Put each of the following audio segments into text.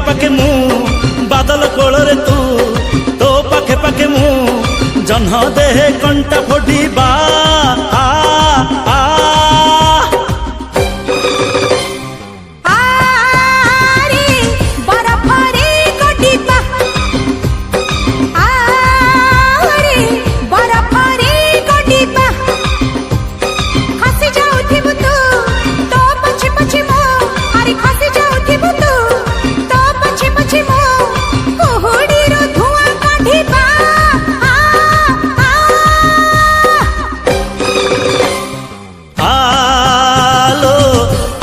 पाखे मु बादल कोल रे तू तो पाखे पाखे मु जन्ह देहे कंटा फोड़ीबा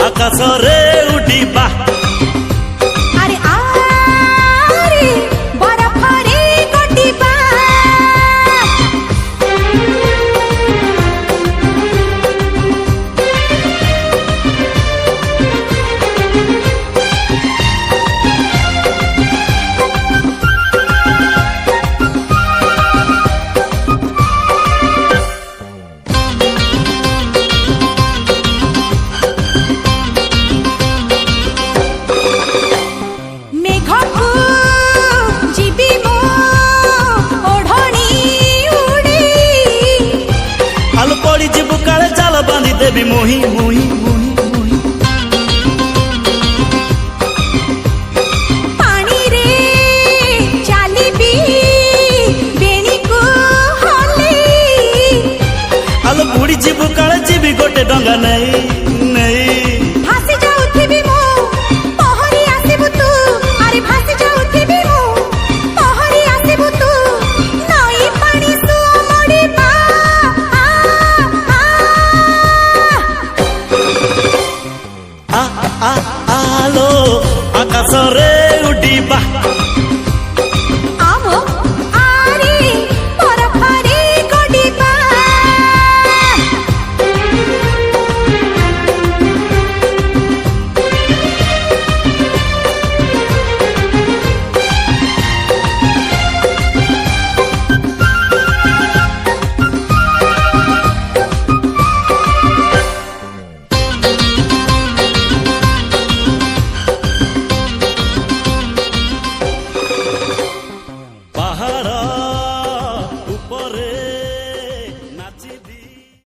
आकाशरे उड़ीबा अरे आरे बरफरे गड़ीबा पड़ी जीवु काले जाल बांधी देवी मोही मोही मोही मोही पानी रे चालीबी बेणी को हली आलो बुड़ी जीवु काले जीवी गोटे डंगा नहीं नहीं भासी जाउथिबी मो पहरी आसीबु तू अरे भासी जाउथिबी मो पहरी आसीबु तू नई पानी सु मडीबा आलो आकाशरे